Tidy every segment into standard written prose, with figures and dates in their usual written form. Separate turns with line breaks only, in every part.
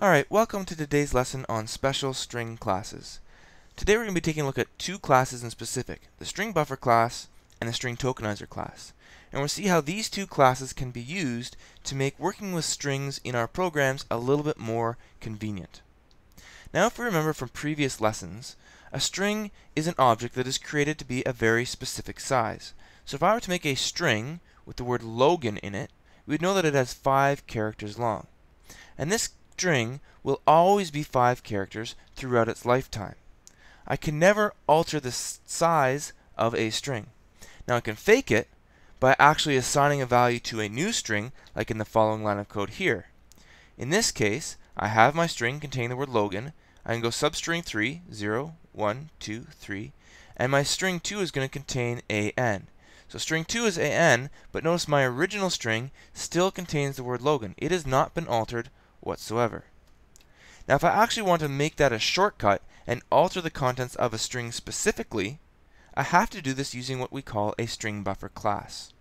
Alright, welcome to today's lesson on special string classes. Today we're going to be taking a look at two classes in specific, the string buffer class and the string tokenizer class. And we'll see how these two classes can be used to make working with strings in our programs a little bit more convenient. Now if we remember from previous lessons, a string is an object that is created to be a very specific size. So if I were to make a string with the word Logan in it, we'd know that it has 5 characters long. And this string will always be 5 characters throughout its lifetime. I can never alter the size of a string. Now I can fake it by actually assigning a value to a new string, like in the following line of code here. In this case, I have my string containing the word Logan. I can go substring 3, 0, 1, 2, 3, and my string 2 is going to contain an. So string 2 is an, but notice my original string still contains the word Logan. It has not been altered whatsoever. Now if I actually want to make that a shortcut and alter the contents of a string specifically, I have to do this using what we call a string buffer class.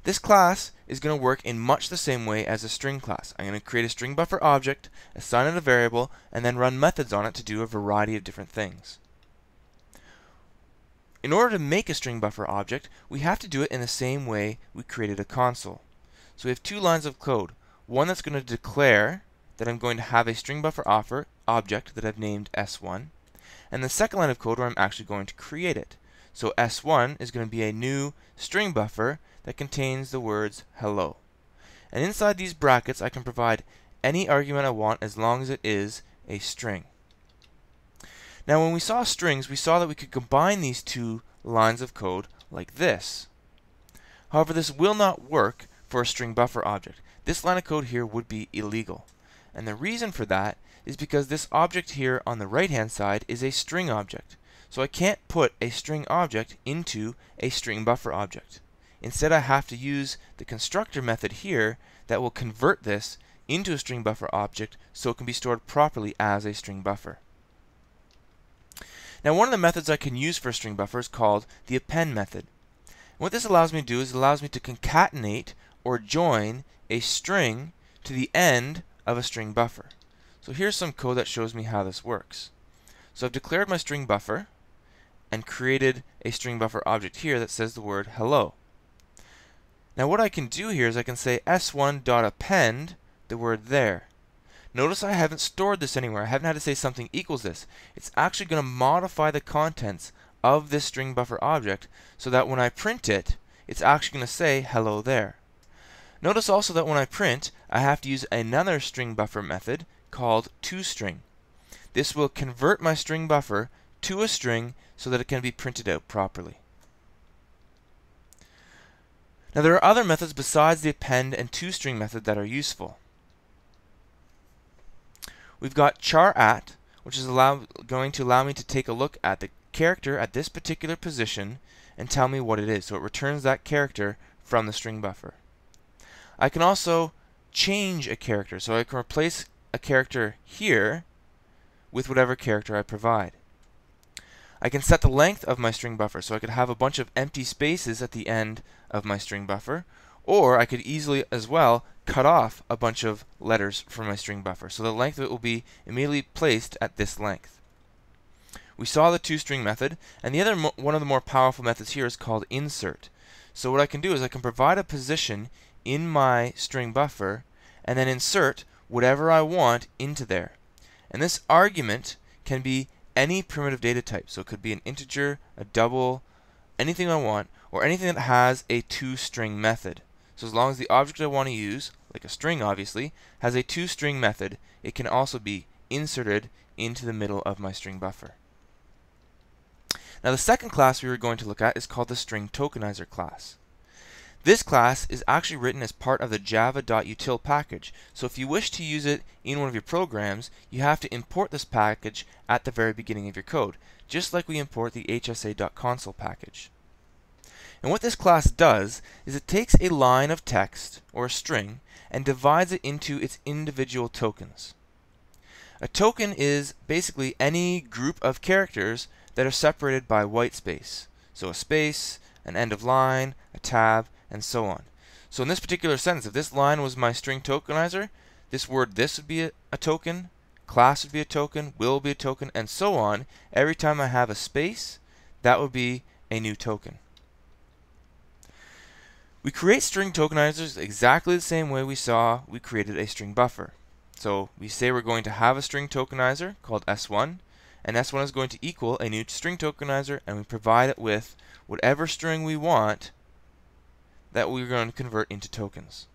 This class is going to work in much the same way as a string class. I'm going to create a string buffer object, assign it a variable, and then run methods on it to do a variety of different things. In order to make a string buffer object, we have to do it in the same way we created a console. So we have 2 lines of code. One that's going to declare that I'm going to have a string buffer object that I've named S1, and the second line of code where I'm actually going to create it. So S1 is going to be a new string buffer that contains the words hello. And inside these brackets I can provide any argument I want as long as it is a string. Now when we saw strings, we saw that we could combine these 2 lines of code like this. However, this will not work for a string buffer object. This line of code here would be illegal. And the reason for that is because this object here on the right hand side is a string object. So I can't put a string object into a string buffer object. Instead I have to use the constructor method here that will convert this into a string buffer object so it can be stored properly as a string buffer. Now one of the methods I can use for a string buffer is called the append method. And what this allows me to do is it allows me to concatenate or join a string to the end of a string buffer. So here's some code that shows me how this works. So I've declared my string buffer and created a string buffer object here that says the word hello. Now what I can do here is I can say s1.append the word there. Notice I haven't stored this anywhere. I haven't had to say something equals this. It's actually going to modify the contents of this string buffer object so that when I print it, it's actually going to say hello there. Notice also that when I print, I have to use another string buffer method called toString. This will convert my string buffer to a string so that it can be printed out properly. Now there are other methods besides the append and toString method that are useful. We've got char@, which is going to allow me to take a look at the character at this particular position and tell me what it is. So it returns that character from the string buffer. I can also change a character, so I can replace a character here with whatever character I provide. I can set the length of my string buffer, so I could have a bunch of empty spaces at the end of my string buffer, or I could easily as well cut off a bunch of letters from my string buffer, so the length of it will be immediately placed at this length. We saw the toString method, and the other one of the more powerful methods here is called insert. So what I can do is I can provide a position in my string buffer and then insert whatever I want into there. And this argument can be any primitive data type. So it could be an integer, a double, anything I want, or anything that has a toString method. So as long as the object I want to use, like a string obviously, has a toString method, it can also be inserted into the middle of my string buffer. Now the second class we were going to look at is called the string tokenizer class. This class is actually written as part of the java.util package, so if you wish to use it in one of your programs, you have to import this package at the very beginning of your code, just like we import the hsa.console package. And what this class does is it takes a line of text, or a string, and divides it into its individual tokens. A token is basically any group of characters that are separated by white space. So a space, an end of line, a tab, and so on. So in this particular sentence, if this line was my string tokenizer, this word this would be a token, class would be a token, will be a token, and so on. Every time I have a space, that would be a new token. We create string tokenizers exactly the same way we created a string buffer. So we say we're going to have a string tokenizer called S1, and S1 is going to equal a new string tokenizer, and we provide it with whatever string we want that we're going to convert into tokens.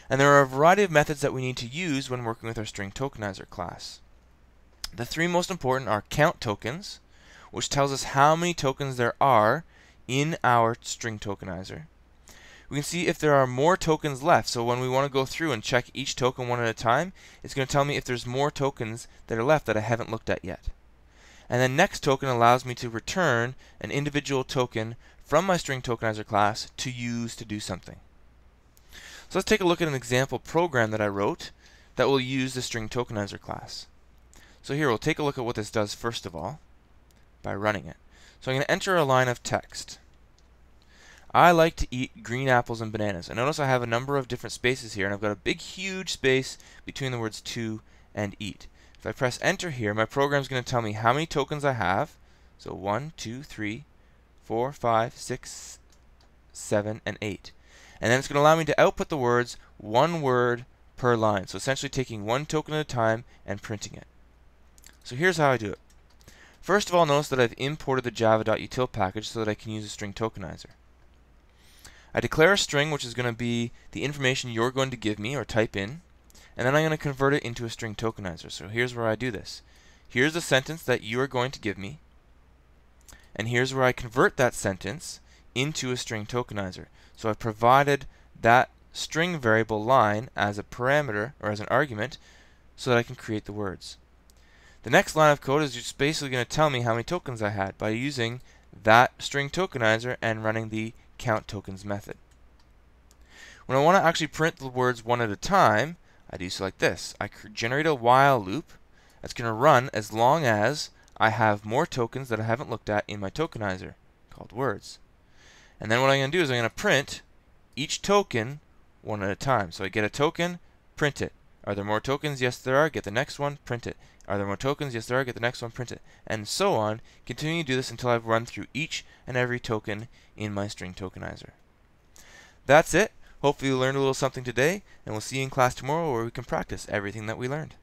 And there are a variety of methods that we need to use when working with our string tokenizer class. The three most important are count tokens, which tells us how many tokens there are in our string tokenizer. We can see if there are more tokens left. So when we want to go through and check each token one at a time, it's going to tell me if there's more tokens that are left that I haven't looked at yet. And then next token allows me to return an individual token from my string tokenizer class to use to do something. So let's take a look at an example program that I wrote that will use the string tokenizer class. So here we'll take a look at what this does first of all by running it. So I'm going to enter a line of text. I like to eat green apples and bananas. And notice I have a number of different spaces here, and I've got a big huge space between the words to and eat. If I press enter here, my program is going to tell me how many tokens I have. So 1, 2, 3, 4, 5, 6, 7, and 8. And then it's going to allow me to output the words one word per line. So essentially taking one token at a time and printing it. So here's how I do it. First of all, notice that I've imported the java.util package so that I can use a string tokenizer. I declare a string, which is going to be the information you're going to give me or type in, and then I'm going to convert it into a string tokenizer. So here's where I do this. Here's the sentence that you are going to give me, and here's where I convert that sentence into a string tokenizer. So I've provided that string variable line as a parameter or as an argument so that I can create the words. The next line of code is just basically going to tell me how many tokens I had by using that string tokenizer and running the count tokens method. When I want to actually print the words one at a time, I do so like this. I generate a while loop that's going to run as long as I have more tokens that I haven't looked at in my tokenizer called words. And then what I'm going to do is I'm going to print each token one at a time. So I get a token, print it. Are there more tokens? Yes, there are. Get the next one, print it. Are there more tokens? Yes, there are. Get the next one, print it. And so on. Continue to do this until I've run through each and every token in my string tokenizer. That's it. Hopefully you learned a little something today, and we'll see you in class tomorrow where we can practice everything that we learned.